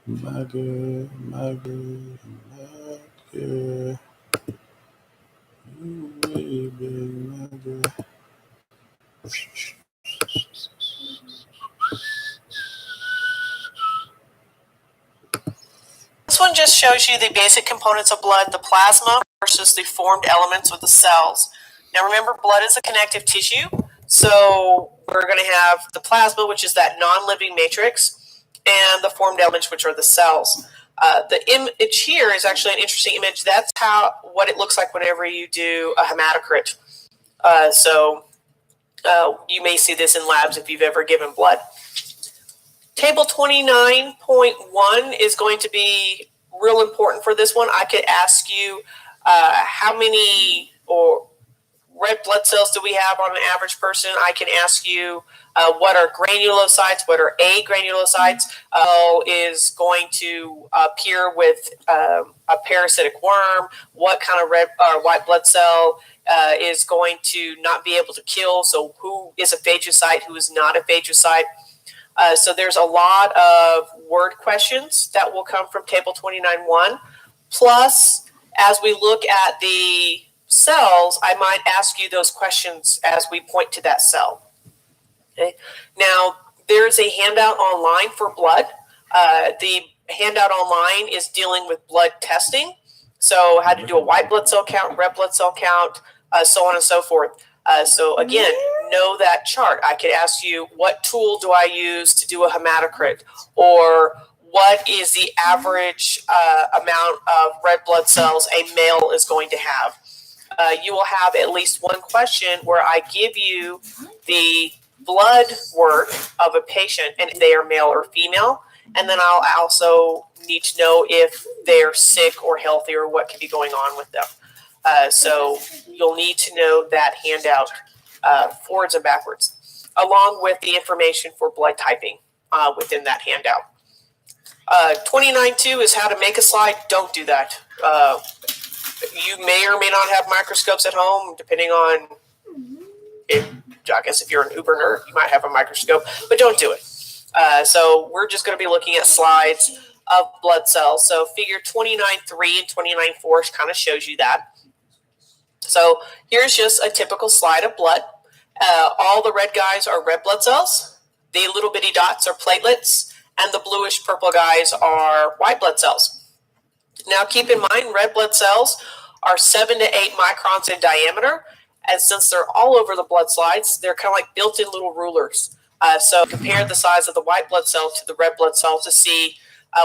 Mugger, mugger, mugger. You way big mugger. This one just shows you the basic components of blood, the plasma versus the formed elements with the cells. Now remember, blood is a connective tissue, so we're going to have the plasma, which is that non-living matrix, and the formed elements, which are the cells. The image here is actually an interesting image. That's what it looks like whenever you do a hematocrit. You may see this in labs if you've ever given blood. Table 29.1 is going to be real important for this one. I could ask you how many red blood cells do we have on an average person? I can ask you what are granulocytes, what are agranulocytes, is going to appear with a parasitic worm, what kind of red or white blood cell is going to not be able to kill, so who is a phagocyte, who is not a phagocyte. So there's a lot of word questions that will come from Table 29.1. Plus, as we look at the cells, I might ask you those questions as we point to that cell. Okay. Now, there's a handout online for blood. The handout online is dealing with blood testing. So how to do a white blood cell count, red blood cell count, so on and so forth. So again, know that chart. I could ask you, what tool do I use to do a hematocrit? Or what is the average amount of red blood cells a male is going to have? You will have at least one question where I give you the blood work of a patient and if they are male or female. And then I'll also need to know if they're sick or healthy or what could be going on with them. So you'll need to know that handout forwards and backwards, along with the information for blood typing within that handout. 29.2 is how to make a slide. Don't do that. You may or may not have microscopes at home, depending on, I guess if you're an uber nerd, you might have a microscope, but don't do it. So we're just going to be looking at slides of blood cells. So figure 29.3 and 29.4 kind of shows you that. So here's just a typical slide of blood. All the red guys are red blood cells. The little bitty dots are platelets, and the bluish purple guys are white blood cells. Now keep in mind, red blood cells are 7 to 8 microns in diameter, and since they're all over the blood slides, they're kind of like built-in little rulers. So compare the size of the white blood cell to the red blood cell to see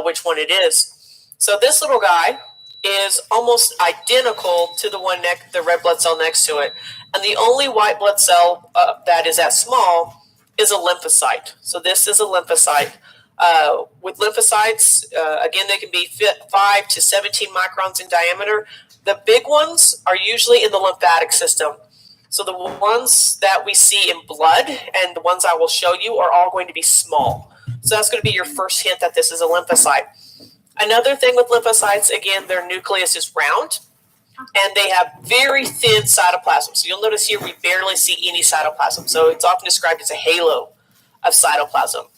which one it is. So this little guy is almost identical to the red blood cell next to it. And the only white blood cell that is that small is a lymphocyte. So this is a lymphocyte. With lymphocytes, again, they can be 5 to 17 microns in diameter. The big ones are usually in the lymphatic system. So the ones that we see in blood and the ones I will show you are all going to be small. So that's going to be your first hint that this is a lymphocyte. Another thing with lymphocytes, again, their nucleus is round and they have very thin cytoplasm. So you'll notice here we barely see any cytoplasm. So it's often described as a halo of cytoplasm.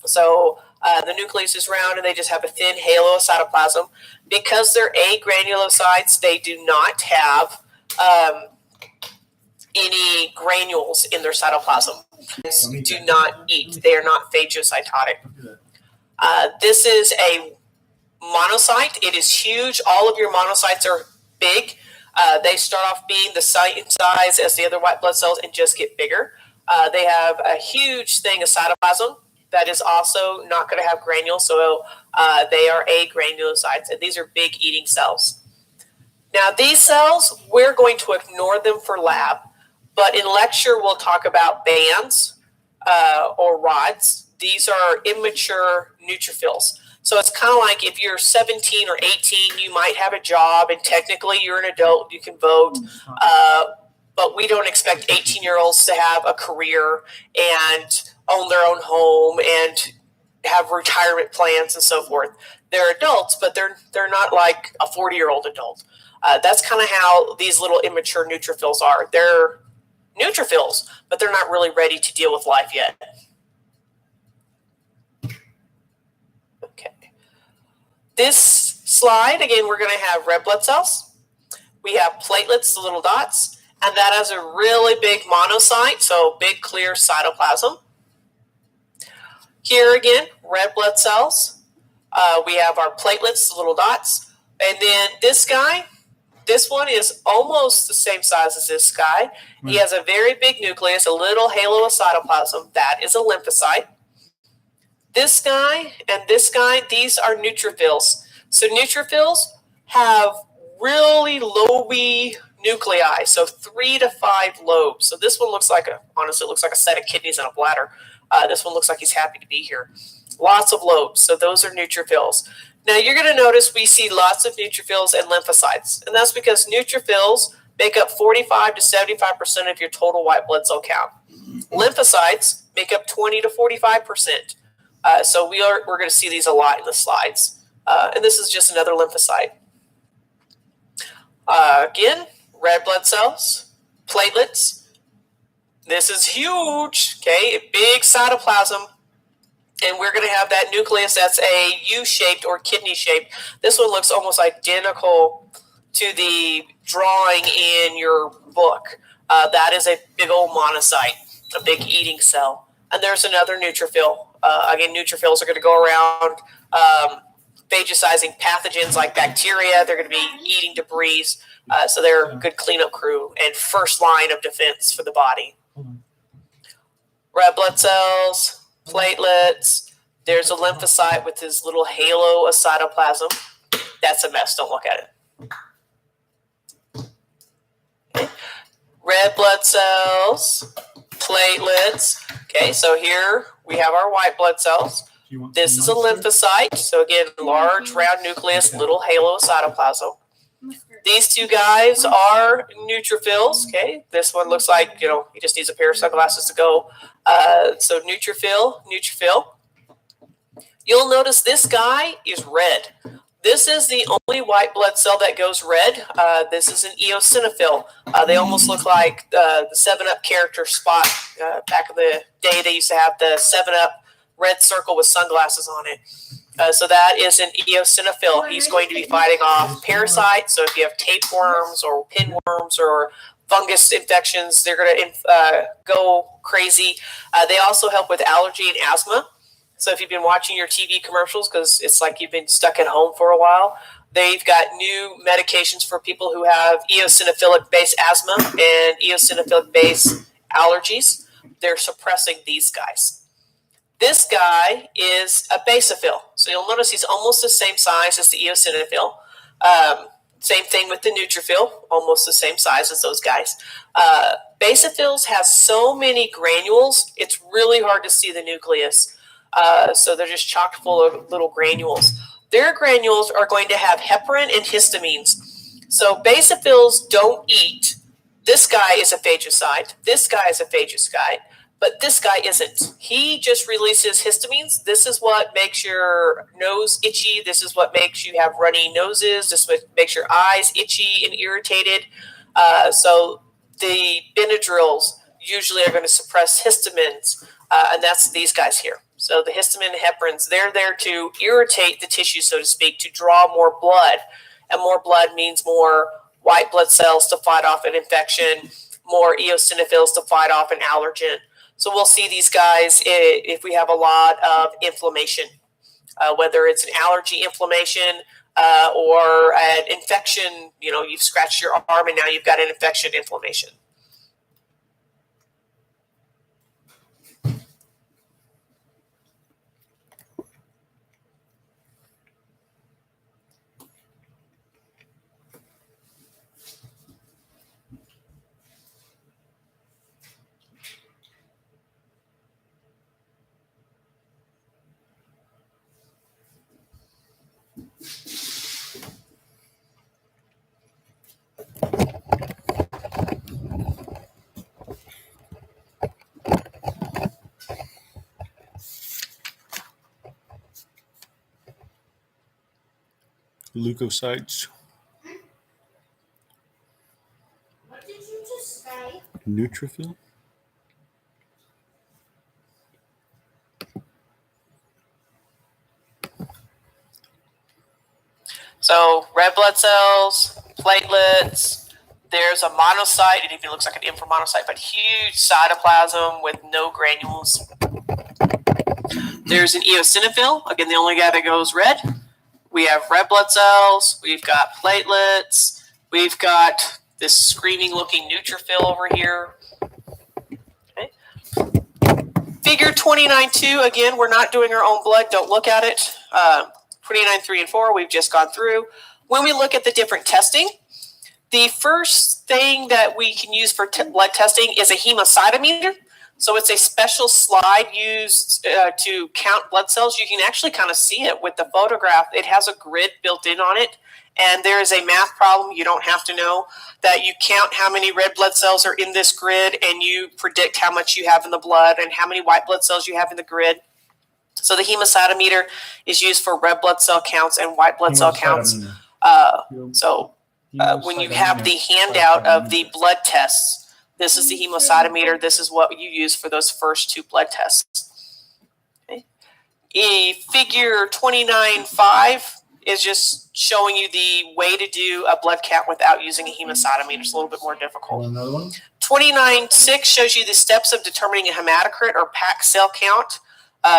So the nucleus is round and they just have a thin halo of cytoplasm. Because they're agranulocytes, they do not have any granules in their cytoplasm. Do not eat. They are not phagocytotic. This is a monocyte. It is huge. All of your monocytes are big. They start off being the same size as the other white blood cells and just get bigger. They have a huge thing of cytoplasm that is also not going to have granules, so they are agranulocytes, and these are big eating cells. Now, these cells, we're going to ignore them for lab, but in lecture, we'll talk about bands or rods. These are immature neutrophils. So it's kind of like if you're 17 or 18, you might have a job, and technically you're an adult, you can vote, but we don't expect 18-year-olds to have a career and own their own home and have retirement plans and so forth. They're adults, but they're not like a 40-year-old adult. That's kind of how these little immature neutrophils are. They're neutrophils, but they're not really ready to deal with life yet. Okay. this slide, again, we're going to have red blood cells. We have platelets, the little dots, and that has a really big monocyte, so big clear cytoplasm. Here again, red blood cells. We have our platelets, the little dots. And then this guy, this one is almost the same size as this guy. He has a very big nucleus, a little halo of cytoplasm. That is a lymphocyte. This guy and this guy, these are neutrophils. So neutrophils have really lowy nuclei, so 3 to 5 lobes. So this one looks like honestly, it looks like a set of kidneys and a bladder. This one looks like he's happy to be here. Lots of lobes, so those are neutrophils. Now you're going to notice we see lots of neutrophils and lymphocytes, and that's because neutrophils make up 45 to 75% of your total white blood cell count. Lymphocytes make up 20 to 45%. So we're going to see these a lot in the slides. And this is just another lymphocyte. Again, red blood cells, platelets. This is huge, okay? Big cytoplasm. And we're going to have that nucleus that's a U-shaped or kidney-shaped. This one looks almost identical to the drawing in your book. That is a big old monocyte, a big eating cell. And there's another neutrophil. Again, neutrophils are going to go around phagocyzing pathogens like bacteria. They're going to be eating debris. So they're a good cleanup crew and first line of defense for the body. Red blood cells, platelets. There's a lymphocyte with his little halo of cytoplasm. That's a mess. Don't look at it. Okay. Red blood cells, platelets. Okay, so here we have our white blood cells. This is a lymphocyte. So again, large round nucleus, little halo of cytoplasm. These two guys are neutrophils. Okay, this one looks like, he just needs a pair of sunglasses to go. So neutrophil. You'll notice this guy is red. This is the only white blood cell that goes red. This is an eosinophil. They almost look like the 7-Up character Spot. Back in the day, they used to have the 7-Up red circle with sunglasses on it. So that is an eosinophil. He's going to be fighting off parasites. So if you have tapeworms or pinworms or fungus infections, they're going to go crazy. They also help with allergy and asthma. So if you've been watching your TV commercials, because it's like you've been stuck at home for a while, they've got new medications for people who have eosinophilic-based asthma and eosinophilic-based allergies. They're suppressing these guys. This guy is a basophil. So you'll notice he's almost the same size as the eosinophil. Same thing with the neutrophil, almost the same size as those guys. Basophils have so many granules, it's really hard to see the nucleus. So they're just chock full of little granules. Their granules are going to have heparin and histamines. So basophils don't eat. This guy is a phagocyte. This guy is a phagocyte. But this guy isn't. He just releases histamines. This is what makes your nose itchy. This is what makes you have runny noses. This is what makes your eyes itchy and irritated. So the Benadryls usually are going to suppress histamines. And that's these guys here. So the histamine and heparins, they're there to irritate the tissue, so to speak, to draw more blood. And more blood means more white blood cells to fight off an infection, more eosinophils to fight off an allergen. So we'll see these guys if we have a lot of inflammation, whether it's an allergy inflammation or an infection. You've scratched your arm and now you've got an infection inflammation. Leukocytes. What did you just say? Neutrophil. So red blood cells, platelets, there's a monocyte. It even looks like an M for monocyte, but huge cytoplasm with no granules. There's an eosinophil, again, the only guy that goes red. We have red blood cells, we've got platelets, we've got this screaming looking neutrophil over here. Okay. Figure 29.2, again, we're not doing our own blood, don't look at it. 29.3 and 4, we've just gone through. When we look at the different testing, the first thing that we can use for blood testing is a hemocytometer. So it's a special slide used to count blood cells. You can actually kind of see it with the photograph. It has a grid built in on it. And there is a math problem you don't have to know, that you count how many red blood cells are in this grid and you predict how much you have in the blood and how many white blood cells you have in the grid. So the hemocytometer is used for red blood cell counts and white blood cell counts. When you have the handout of the blood tests, this is the hemocytometer. This is what you use for those first two blood tests. Okay. Figure 29.5 is just showing you the way to do a blood count without using a hemocytometer. It's a little bit more difficult. 29.6 shows you the steps of determining a hematocrit or packed cell count.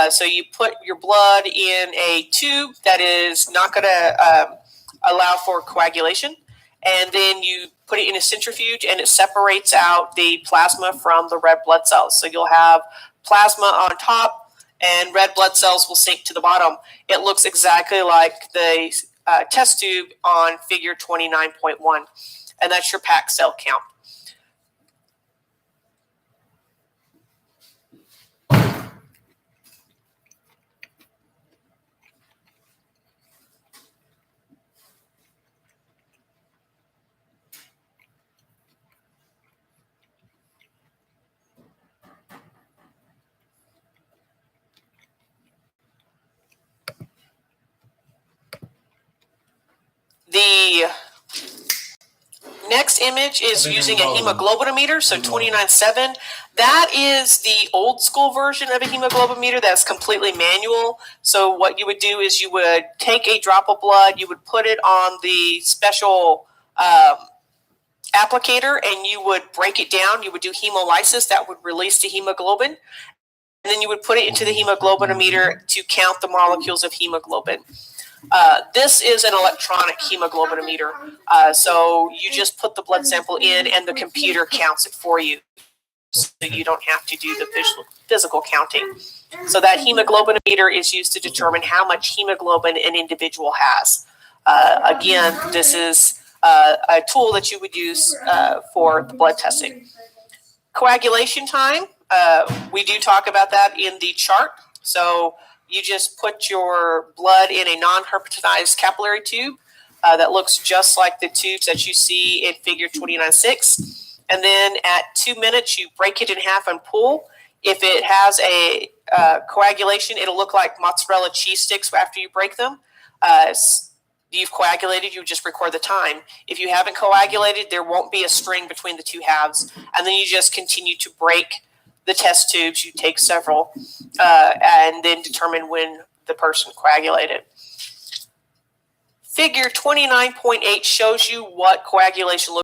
So you put your blood in a tube that is not going to allow for coagulation. And then you put it in a centrifuge and it separates out the plasma from the red blood cells. So you'll have plasma on top and red blood cells will sink to the bottom. It looks exactly like the test tube on figure 29.1. And that's your packed cell count. The next image is using a hemoglobinometer, so 29.7. That is the old school version of a hemoglobinometer that's completely manual. So what you would do is you would take a drop of blood, you would put it on the special applicator, and you would break it down. You would do hemolysis that would release the hemoglobin. And then you would put it into the hemoglobinometer to count the molecules of hemoglobin. This is an electronic hemoglobinometer. So you just put the blood sample in and the computer counts it for you. So you don't have to do the physical counting. So that hemoglobinometer is used to determine how much hemoglobin an individual has. Again, this is a tool that you would use for the blood testing. Coagulation time, we do talk about that in the chart. So you just put your blood in a non-herpetized capillary tube that looks just like the tubes that you see in figure 29.6. And then at 2 minutes, you break it in half and pull. If it has a coagulation, it'll look like mozzarella cheese sticks after you break them. You've coagulated, you just record the time. If you haven't coagulated, there won't be a string between the two halves. And then you just continue to break the test tubes. You take several and then determine when the person coagulated. Figure 29.8 shows you what coagulation looks